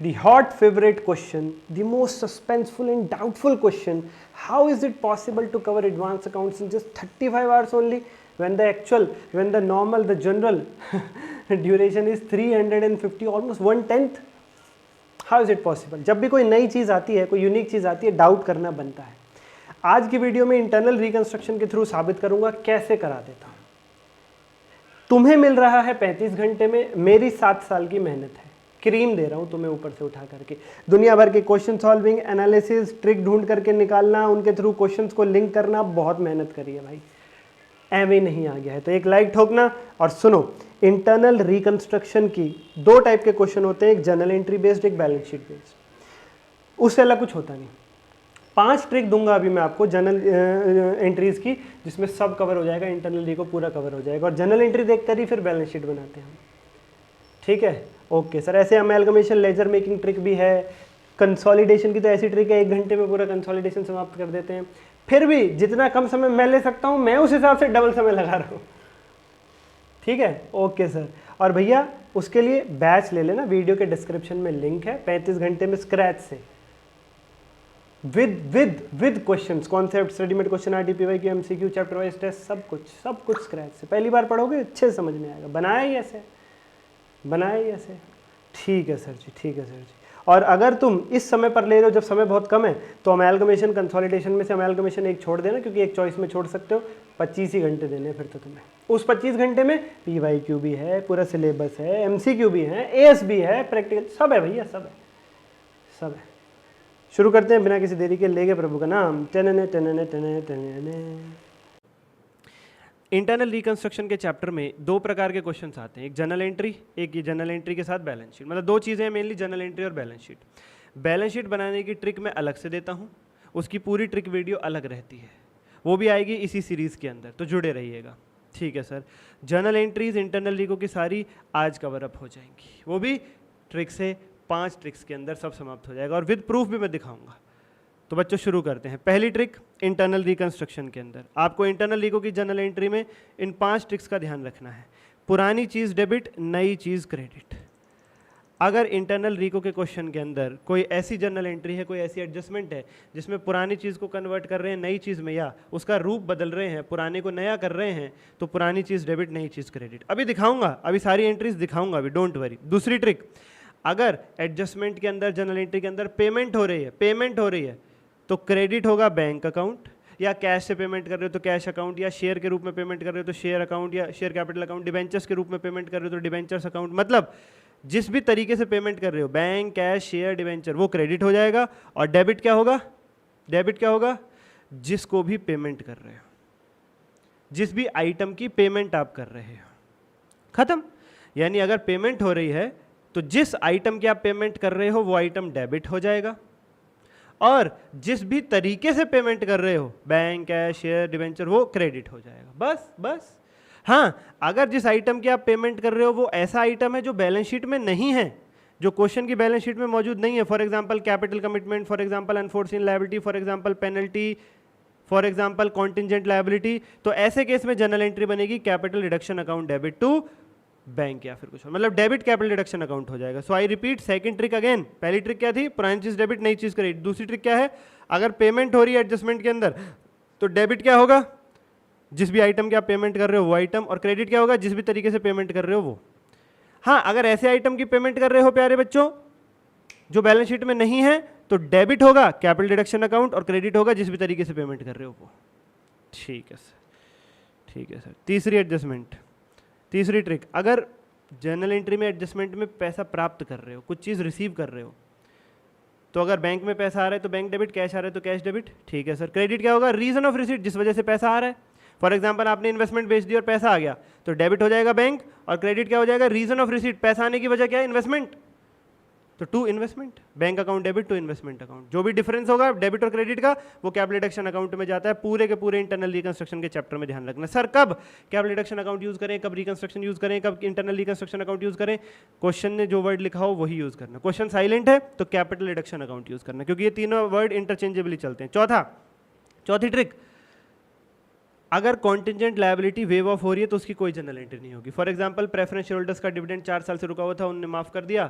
the hot favorite question, the most suspenseful and doubtful question, how is it possible to cover advanced accounts in just 35 hours only when the normal, the general duration is 350, almost 1/10? How is it possible? जब भी कोई नई चीज़ आती है, कोई unique चीज़ आती है, doubt करना बनता है। आज की वीडियो में इंटरनल रिकंस्ट्रक्शन के थ्रू साबित करूंगा कैसे करा देता हूं। तुम्हें मिल रहा है 35 घंटे में, मेरी 7 साल की मेहनत है, क्रीम दे रहा हूं तुम्हें ऊपर से उठा करके। दुनिया भर के क्वेश्चन सॉल्विंग, एनालिसिस, ट्रिक ढूंढ करके निकालना, उनके थ्रू क्वेश्चंस को लिंक करना, बहुत मेहनत करी है भाई, एवं नहीं आ गया है तो एक लाइक ठोकना। और सुनो, इंटरनल रिकंस्ट्रक्शन की 2 टाइप के क्वेश्चन होते हैं, एक जनरल एंट्री बेस्ड, एक बैलेंस शीट बेस्ड। उससे अलग कुछ होता नहीं। 5 ट्रिक दूंगा अभी मैं आपको जनरल एंट्रीज की, जिसमें सब कवर हो जाएगा, इंटरनल री को पूरा कवर हो जाएगा, और जनरल एंट्री देखकर ही फिर बैलेंस शीट बनाते हैं हम। ठीक है, ओके सर। ऐसे अमेलगमेशन, लेजर मेकिंग ट्रिक भी है। कंसोलिडेशन की तो ऐसी ट्रिक है, 1 घंटे में पूरा कंसोलिडेशन समाप्त कर देते हैं। फिर भी जितना कम समय मैं ले सकता हूं, मैं उस हिसाब से डबल समय लगा रहा हूं। ठीक है, ओके सर। और भैया उसके लिए बैच ले लेना, वीडियो के डिस्क्रिप्शन में लिंक है। 35 घंटे में स्क्रैच से with questions, concepts, readymade question, RTPY की एमसीक्यू, चैप्टर वाइज टेस्ट, सब कुछ स्क्रैच से। पहली बार पढ़ोगे अच्छे से समझ में आएगा। बनाया ही ऐसे। ठीक है सर जी, ठीक है सर जी। और अगर तुम इस समय पर ले रहे हो जब समय बहुत कम है, तो अमेलगमेशन, कंसोलिडेशन में से अमेलगमेशन एक छोड़ देना, क्योंकि एक चॉइस में छोड़ सकते हो। 25 ही घंटे देने फिर तो तुम्हें। उस 25 घंटे में पीवाईक्यू भी है, पूरा सिलेबस है, एमसीक्यू भी है, एएस भी है, प्रैक्टिकल सब है भैया, सब है। शुरू करते हैं बिना किसी देरी के, लेके प्रभु का नाम। इंटरनल रिकंस्ट्रक्शन के चैप्टर में 2 प्रकार के क्वेश्चंस आते हैं, एक जनरल एंट्री, एक ये जनरल एंट्री के साथ बैलेंस शीट। मतलब 2 चीज़ें हैं मेनली, जनरल एंट्री और बैलेंस शीट। बैलेंस शीट बनाने की ट्रिक मैं अलग से देता हूँ, उसकी पूरी ट्रिक वीडियो अलग रहती है, वो भी आएगी इसी सीरीज़ के अंदर, तो जुड़े रहिएगा। ठीक है सर। जनरल एंट्रीज, इंटरनल रिको की सारी आज कवर अप हो जाएंगी, वो भी ट्रिक से 5 ट्रिक्स के अंदर सब समाप्त हो जाएगा, और विद प्रूफ भी मैं दिखाऊंगा। तो बच्चों शुरू करते हैं। पहली ट्रिक इंटरनल रिकंस्ट्रक्शन के अंदर आपको इंटरनल रिको की जनरल एंट्री में इन 5 ट्रिक्स का ध्यान रखना है। पुरानी चीज़ डेबिट, नई चीज़ क्रेडिट। अगर इंटरनल रिको के क्वेश्चन के अंदर कोई ऐसी जनरल एंट्री है, कोई ऐसी एडजस्टमेंट है जिसमें पुरानी चीज़ को कन्वर्ट कर रहे हैं नई चीज़ में, या उसका रूप बदल रहे हैं, पुराने को नया कर रहे हैं, तो पुरानी चीज़ डेबिट, नई चीज़ क्रेडिट। अभी दिखाऊंगा, अभी सारी एंट्रीज दिखाऊंगा अभी, डोंट वरी। दूसरी ट्रिक, अगर एडजस्टमेंट के अंदर, जनरल एंट्री के अंदर पेमेंट हो रही है तो क्रेडिट होगा बैंक अकाउंट, या कैश से पेमेंट कर रहे हो तो कैश अकाउंट, या शेयर के रूप में पेमेंट कर रहे हो तो शेयर अकाउंट, या शेयर कैपिटल अकाउंट, डिबेंचर्स के रूप में पेमेंट कर रहे हो तो डिबेंचर्स अकाउंट। मतलब जिस भी तरीके से पेमेंट कर रहे हो, बैंक, कैश, शेयर, डिबेंचर, वो क्रेडिट हो जाएगा। और डेबिट क्या होगा? जिसको भी पेमेंट कर रहे हो, जिस भी आइटम की पेमेंट आप कर रहे हो, खत्म। यानी अगर पेमेंट हो रही है तो जिस आइटम की आप पेमेंट कर रहे हो वो आइटम डेबिट हो जाएगा, और जिस भी तरीके से पेमेंट कर रहे हो, बैंक, कैश, शेयर, डिबेंचर, वो क्रेडिट हो जाएगा। बस। हाँ, अगर जिस आइटम की आप पेमेंट कर रहे हो वो ऐसा आइटम है जो बैलेंस शीट में नहीं है, जो क्वेश्चन की बैलेंस शीट में मौजूद नहीं है, for example capital commitment, for example unforeseen liability, for example penalty, for example contingent liability, तो ऐसे केस में जनरल एंट्री बनेगी capital reduction account debit to bank, या फिर कुछ और, मतलब डेबिट कैपिटल रिडक्शन अकाउंट हो जाएगा। So I repeat, second trick again. पहली ट्रिक क्या थी? पुरानी चीज डेबिट, नई चीज क्रेडिट। दूसरी ट्रिक क्या है? अगर पेमेंट हो रही है एडजस्टमेंट के अंदर तो डेबिट क्या होगा? जिस भी आइटम की आप पेमेंट कर रहे हो वो आइटम, और क्रेडिट क्या होगा? जिस भी तरीके से पेमेंट कर रहे हो वो। हाँ, अगर ऐसे आइटम की पेमेंट कर रहे हो प्यारे बच्चों जो बैलेंस शीट में नहीं है, तो डेबिट होगा कैपिटल रिडक्शन अकाउंट, और क्रेडिट होगा जिस भी तरीके से पेमेंट कर रहे हो वो। ठीक है सर। तीसरी एडजस्टमेंट, तीसरी ट्रिक, अगर जनरल एंट्री में एडजस्टमेंट में पैसा प्राप्त कर रहे हो, कुछ चीज़ रिसीव कर रहे हो, तो अगर बैंक में पैसा आ रहा है तो बैंक डेबिट, कैश आ रहा है तो कैश डेबिट। ठीक है सर। क्रेडिट क्या होगा? रीजन ऑफ रिसीट, जिस वजह से पैसा आ रहा है। फॉर एग्जांपल आपने इन्वेस्टमेंट बेच दी और पैसा आ गया, तो डेबिट हो जाएगा बैंक, और क्रेडिट क्या हो जाएगा? रीजन ऑफ रिसीट, पैसा आने की वजह क्या है? इन्वेस्टमेंट, तो to investment, bank account debit to investment account. जो भी डिफरेंस होगा डेबिट और क्रेडिट का, वो कैपिटल रिडक्शन अकाउंट में जाता है। पूरे के पूरे इंटरनल रिकंस्ट्रक्शन के चैप्टर में ध्यान रखना। सर कब कैपिटल रिडक्शन अकाउंट यूज करें, कब रिकंस्ट्रक्शन यूज करें, कब इंटरनल रिकंस्ट्रक्शन अकाउंट यूज करें? क्वेश्चन ने जो वर्ड लिखा हो वही यूज करना। क्वेश्चन साइलेंट है तो कैपिटल रिडक्शन अकाउंट यूज करना, क्योंकि ये तीनों वर्ड इंटरचेंजेबली चलते हैं। चौथी ट्रिक, अगर कॉन्टिंजेंट लायबिलिटी वेव ऑफ हो रही है तो उसकी कोई जनरल एंट्री नहीं होगी। For example preference share holders का डिविडेंड 4 साल से रुका हुआ था, उन्होंने माफ कर दिया,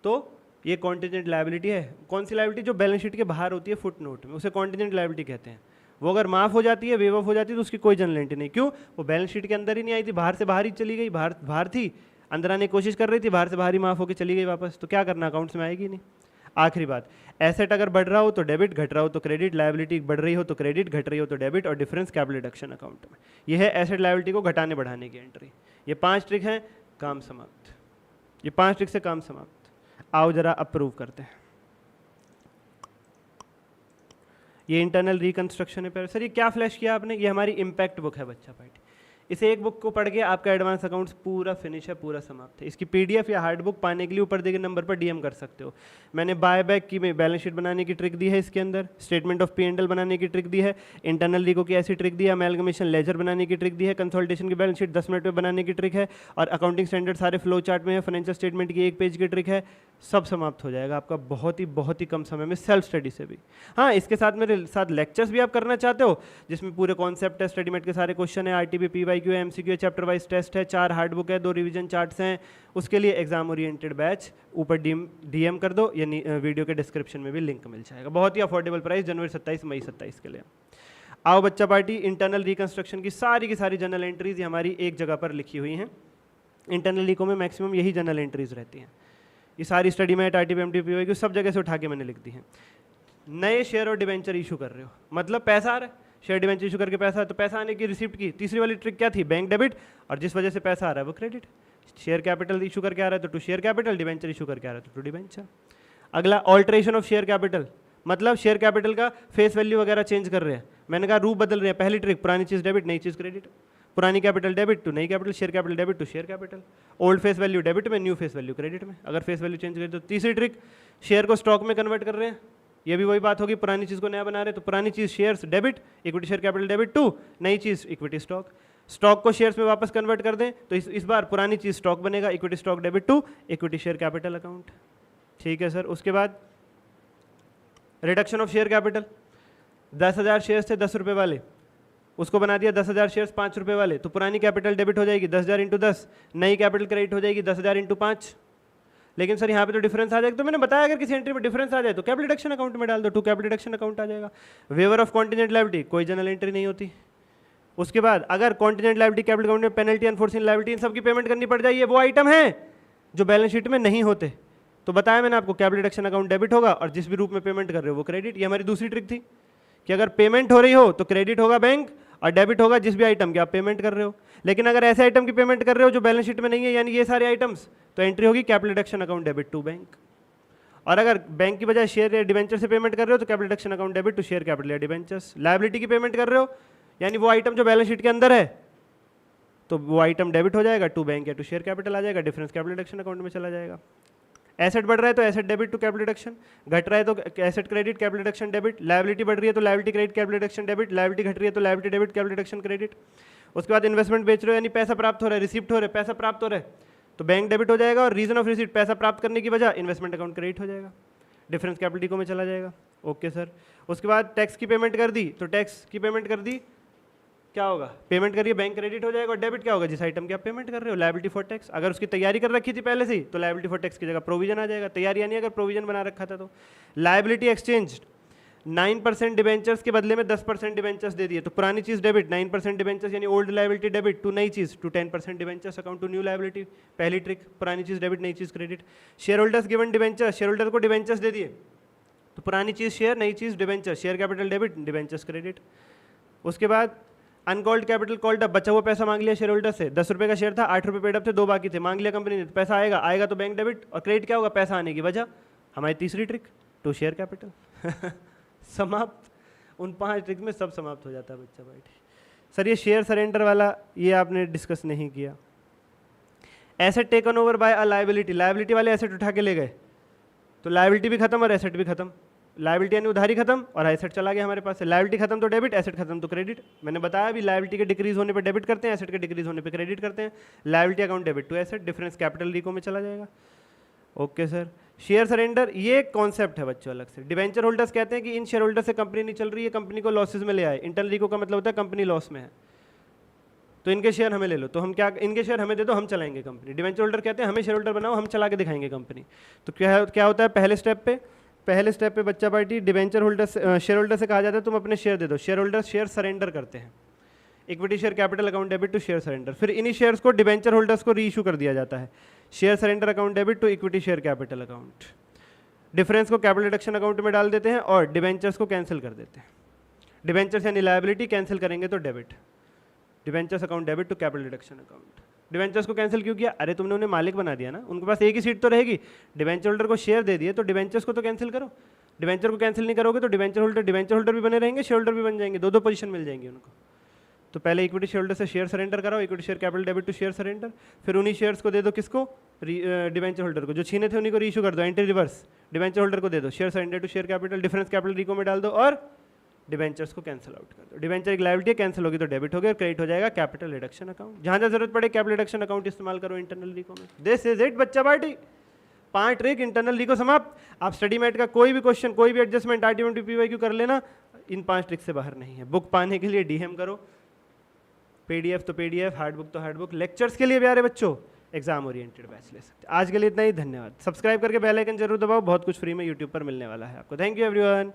तो ये कॉन्टिजेंट लायबिलिटी है। कौन सी लायबिलिटी? जो बैलेंस शीट के बाहर होती है फुट नोट में, उसे कॉन्टिजेंट लायबिलिटी कहते हैं। वो अगर माफ हो जाती है, वेव ऑफ हो जाती है, तो उसकी कोई जनरल एंट्री नहीं। क्यों? वो बैलेंस शीट के अंदर ही नहीं आई थी, बाहर से बाहर ही चली गई, बाहर थी, अंदर आने की कोशिश कर रही थी, बाहर से बाहर ही माफ होकर चली गई वापस, तो क्या करना, अकाउंट्स में आएगी नहीं। आखिरी बात, एसेट अगर बढ़ रहा हो तो डेबिट, घट रहा हो तो क्रेडिट, लायबिलिटी बढ़ रही हो तो क्रेडिट, घट रही हो तो डेबिट, और डिफरेंस कैपिटल डिडक्शन अकाउंट में। यह है एसेट लायबिलिटी को घटाने बढ़ाने की एंट्री। ये 5 ट्रिक हैं, काम समाप्त। ये 5 ट्रिक से काम समाप्त। आओ जरा अप्रूव करते हैं। ये इंटरनल रिकंस्ट्रक्शन है। पर सर ये क्या फ्लैश किया आपने? ये हमारी इम्पैक्ट बुक है बच्चा पार्टी। इस एक बुक को पढ़ के आपका एडवांस अकाउंट्स पूरा फिनिश है, पूरा समाप्त है। इसकी पीडीएफ या हार्ड बुक पाने के लिए ऊपर दिए गए नंबर पर डीएम कर सकते हो। मैंने बाय बैक की बैलेंस शीट बनाने की ट्रिक दी है, इसके अंदर स्टेटमेंट ऑफ P&L बनाने की ट्रिक दी है, इंटरनल रिको की ऐसी ट्रिक दी है, अमेलगमेशन लेजर बनाने की ट्रिक दी है, कंसोलिडेशन की बैलेंस शीट 10 मिनट में बनाने की ट्रिक है, और अकाउंटिंग स्टैंडर्ड सारे फ्लो चार्ट में है, फाइनेंशियल स्टेटमेंट की 1 पेज की ट्रिक है। सब समाप्त हो जाएगा आपका बहुत ही कम समय में, सेल्फ स्टडी से भी। हाँ, इसके साथ मेरे साथ लेक्चर्स भी आप करना चाहते हो, जिसमें पूरे कॉन्सेप्ट है, स्टडी मेट के सारे क्वेश्चन है, RTP, PYQ, MCQ, chapter wise test है, 4 हार्ड बुक है, 2 रिवीजन चार्ट्स हैं। उसके लिए एग्जाम ओरिएंटेड बैच ऊपर डीएम कर दो, यानी वीडियो के डिस्क्रिप्शन में भी लिंक मिल जाएगा। बहुत ही अफोर्डेबल प्राइस, जनवरी 27 मई 27 के लिए। आओ बच्चा पार्टी, इंटरनल रिकंस्ट्रक्शन की सारी जनरल एंट्रीज हमारी एक जगह पर लिखी हुई हैं। इंटरनल रिको में मैक्सिमम यही जनरल एंट्रीज रहती हैं। ये सारी स्टडी में आरटीपी, एमटीपी, पीवाईक्यू सब जगह से उठा के मैंने लिख दी है। नए शेयर और डिवेंचर इशू कर रहे हो, मतलब पैसा आ रहा है, शेयर डिवेंचर इशू करके पैसा, तो पैसा आने की रिसिप्ट की तीसरी वाली ट्रिक क्या थी? बैंक डेबिट, और जिस वजह से पैसा आ रहा है वो क्रेडिट। शेयर कैपिटल इशू करके आ रहा है तो to share capital, debenture issue करके आ रहा है तो टू डिवेंचर। अगला, ऑल्ट्रेशन ऑफ शेयर कैपिटल, मतलब शेयर कैपिटल का फेस वैल्यू वगैरह चेंज कर रहे हैं। मैंने कहा रूप बदल रहे हैं। पहली ट्रिक, पुरानी चीज़ डेबिट, नई चीज़ क्रेडिट, पुरानी कैपिटल डेबिट टू नई capital, share capital debit to share capital, old face value debit में, न्यू फेस वैल्यू क्रेडिट में, अगर फेस वैल्यू चेंज करें तो। तीसरी ट्रिक, शेयर को स्टॉक में कन्वर्ट कर रहे हैं, ये भी वही बात होगी, पुरानी चीज़ को नया बना रहे हैं, तो पुरानी चीज़ shares debit, equity share capital debit to नई चीज़ इक्विटी स्टॉक। स्टॉक को शेयर्स में वापस कन्वर्ट कर दें तो इस बार पुरानी चीज़ स्टॉक बनेगा, equity stock debit to equity share capital account. ठीक है सर। उसके बाद reduction of share capital, 10,000 shares थे 10 रुपये वाले, उसको बना दिया 10,000 शेयर्स 5 रुपये वाले, तो पुरानी कैपिटल डेबिट हो जाएगी 10,000 इंटू 10, नई कैपिटल क्रेडिट हो जाएगी 10,000 इंटू 5। लेकिन सर यहाँ पे तो डिफरेंस आ जाएगा, तो मैंने बताया अगर किसी एंट्री में डिफरेंस आ जाए तो कैपिटल डिडक्शन अकाउंट में डाल दो, टू कैपिटल डिडक्शन अकाउंट आ जाएगा। वेवर ऑफ कॉन्टिजेंट लायबिलिटी, कोई जनरल एंट्री नहीं होती। उसके बाद अगर कॉन्टिजेंट लायबिलिटी, कैपिटल अकाउंट में पेनल्टी, अनफोर्सीन लायबिलिटी, इन सबकी पेमेंट करनी पड़ जाए, ये वो आइटम है जो बैलेंस शीट में नहीं होते। तो बताया मैंने आपको, कैपिटल डिडक्शन अकाउंट डेबिट होगा और जिस भी रूप में पेमेंट कर रहे हो वो क्रेडिट। ये हमारी दूसरी ट्रिक थी कि अगर पेमेंट हो रही हो तो क्रेडिट होगा बैंक, और डेबिट होगा जिस भी आइटम की आप पेमेंट कर रहे हो। लेकिन अगर ऐसे आइटम की पेमेंट कर रहे हो जो बैलेंस शीट में नहीं है, यानी ये सारे आइटम्स, तो एंट्री होगी capital deduction account debit to bank. और अगर बैंक की बजाय शेयर या डिवेंचर से पेमेंट कर रहे हो तो capital deduction account debit to share capital या डिवेंचर्स। लायबिलिटी की पेमेंट कर रहे हो, यानी वो आइटम जो बैलेंस शीट के अंदर है, तो वो आइटम डेबिट हो जाएगा, टू बैंक या टू शेयर कैपिटल आ जाएगा, डिफरेंस कैपिटल डिडक्शन अकाउंट में चला जाएगा। एसेट बढ़ रहा है तो asset debit to capital deduction, घट रहा है तो asset credit capital deduction debit, liability बढ़ रही है तो liability credit capital deduction debit, liability घट रही है तो liability debit capital deduction credit. उसके बाद इन्वेस्टमेंट बेच रहे हो, यानी पैसा प्राप्त हो रहा है, रिसिप्ट हो रहा है, पैसा प्राप्त हो रहा है, तो बैंक डेबिट हो जाएगा, और रीजन ऑफ रिसिप्ट पैसा प्राप्त करने की वजह इन्वेस्टमेंट अकाउंट क्रेडिट हो जाएगा, डिफरेंस कैपिटल डिको में चला जाएगा। Okay sir. उसके बाद टैक्स की पेमेंट कर दी, तो टैक्स की पेमेंट कर दी, क्या होगा, पेमेंट करिए, बैंक क्रेडिट हो जाएगा, और डेबिट क्या होगा, जिस आइटम की आप पेमेंट कर रहे हो, लायबिलिटी फॉर टैक्स। अगर उसकी तैयारी कर रखी थी पहले से ही तो लायबिलिटी फॉर टैक्स की जगह प्रोविजन आ जाएगा, तैयारी यानी अगर प्रोविजन बना रखा था तो। लायबिलिटी एक्सचेंज, 9% डिवेंचर्स के बदले में 10% डिवेंचर्स दे दिए, तो पुरानी चीज़ डेबिट, 9% डिवेंचर्स यानी ओल्ड लायबिलिटी डेबिट टू नई चीज़, to 10% debentures account to new liability. पहली ट्रिक, पुरानी चीज़ डेबिट, नई चीज़ credit. Share holders given debenture, share holder को डिवेंचर्स दे दिए, तो पुरानी चीज़ शेयर, नई चीज़ debenture, share capital debit, debentures credit. उसके बाद अनकॉल्ड कैपिटल कॉल्ड अप, बचा हुआ पैसा मांग लिया शेयर होल्डर से, 10 रुपये का शेयर था, 8 रुपये पेड अप थे, 2 बाकी थे, मांग लिया कंपनी ने, तो पैसा आएगा तो बैंक डेबिट, और क्रेडिट क्या होगा, पैसा आने की वजह। हमारी तीसरी ट्रिक, टू शेयर कैपिटल समाप्त। उन 5 ट्रिक में सब समाप्त हो जाता है बच्चा बैठ। सर ये शेयर सरेंडर वाला ये आपने डिस्कस नहीं किया। Asset taken over by a liability, liability वाले एसेट उठा के ले गए तो लायबिलिटी भी खत्म और एसेट भी खत्म। लायबिलिटी यानी उधारी खत्म और एसेट चला गया हमारे पास से। लायबिलिटी खत्म तो डेबिट, एसेट खत्म तो क्रेडिट। मैंने बताया अभी, लायबिलिटी के डिक्रीज होने पे डेबिट करते हैं, एसेट के डिक्रीज होने पे क्रेडिट करते हैं। Liability account debit to asset, difference capital रिको में चला जाएगा। Okay sir. शेयर सरेंडर ये कॉन्सेप्ट है बच्चों अलग से। डिवेंचर होल्डर्स कहते हैं कि इन शेयर होल्डर से कंपनी नहीं चल रही है, कंपनी को लॉसेज में ले आए। इंटरनल रिको का मतलब होता है कंपनी लॉस में है। तो इनके शेयर हमें ले लो, तो हम क्या, इनके शेयर हमें दे दो, हम चलाएंगे कंपनी। डिवेंचर होल्डर कहते हैं हमें शेयर होल्डर बनाओ, हम चला के दिखाएंगे कंपनी। तो क्या होता है पहले स्टेप पे बच्चा party debenture holder share holder से कहा जाता है तुम अपने शेयर दे दो। शेयर होल्डर शेयर सरेंडर करते हैं, equity share capital account debit to share surrender. फिर इन्हीं शेयर्स को डिवेंचर होल्डर्स को री इशू कर दिया जाता है, share surrender account debit to equity share capital account. Difference को कैपिटल रिडक्शन अकाउंट में डाल देते हैं और डिवेंचर्स को कैंसिल कर देते हैं। डिवेंचर्स यानी लायबिलिटी, कैंसिल करेंगे तो debit, debentures account debit to capital reduction account. Debentures को कैंसिल क्यों किया? अरे तुमने उन्हें मालिक बना दिया ना, उनके पास एक ही सीट तो रहेगी। डिवेंचर होल्डर को शेयर दे दिए तो डिवेंचर्स को तो कैंसिल करो। डिवेंचर को कैंसिल नहीं करोगे तो डिवेंचर होल्डर भी बने रहेंगे, शेयर होल्डर भी बन जाएंगे, दो पोजीशन मिल जाएंगी उनको। तो पहले इक्विटी शेयर होल्डर से शेयर सरेंडर कराओ, equity share capital debit to share surrender. फिर उन्हीं शेयर्स को दे दो किसको? डिवेंचर होल्डर को, जो छीने थे उन्हीं को रीइशू कर दो, एंट्री रिवर्स। डिवेंचर होल्डर को दे दो share surrender to share capital, difference capital रिको में डाल दो और डिवेंचर्स को कैंसिल आउट कर दो। डिवेंचर एक लायबिलिटी कैंसिल होगी तो डेबिट हो गया, क्रेडिट हो जाएगा कैपिटल रिडक्शन अकाउंट। जहां जहां जरूरत पड़े कैपिटल रिडक्शन अकाउंट इस्तेमाल करो इंटरनल रिको में। दिस इज इट बच्चा पार्टी, 5 ट्रिक इंटरनल रिको समाप्त। आप स्टडी मेट का कोई भी क्वेश्चन, कोई भी एडजस्टमेंट RT PYQ कर लेना, इन 5 ट्रिक से बाहर नहीं है। बुक पाने के लिए DM करो, PDF तो PDF, हार्ड बुक तो हार्ड बुक। लेक्चर्स के लिए प्यारे बच्चों एग्जाम ओरिएंटेड बैच ले सकते। आज के लिए इतना ही, धन्यवाद। सब्सक्राइब करके बेल आइकन जरूर दबाओ, बहुत कुछ फ्री में यूट्यूब पर मिलने वाला है आपको। Thank you everyone.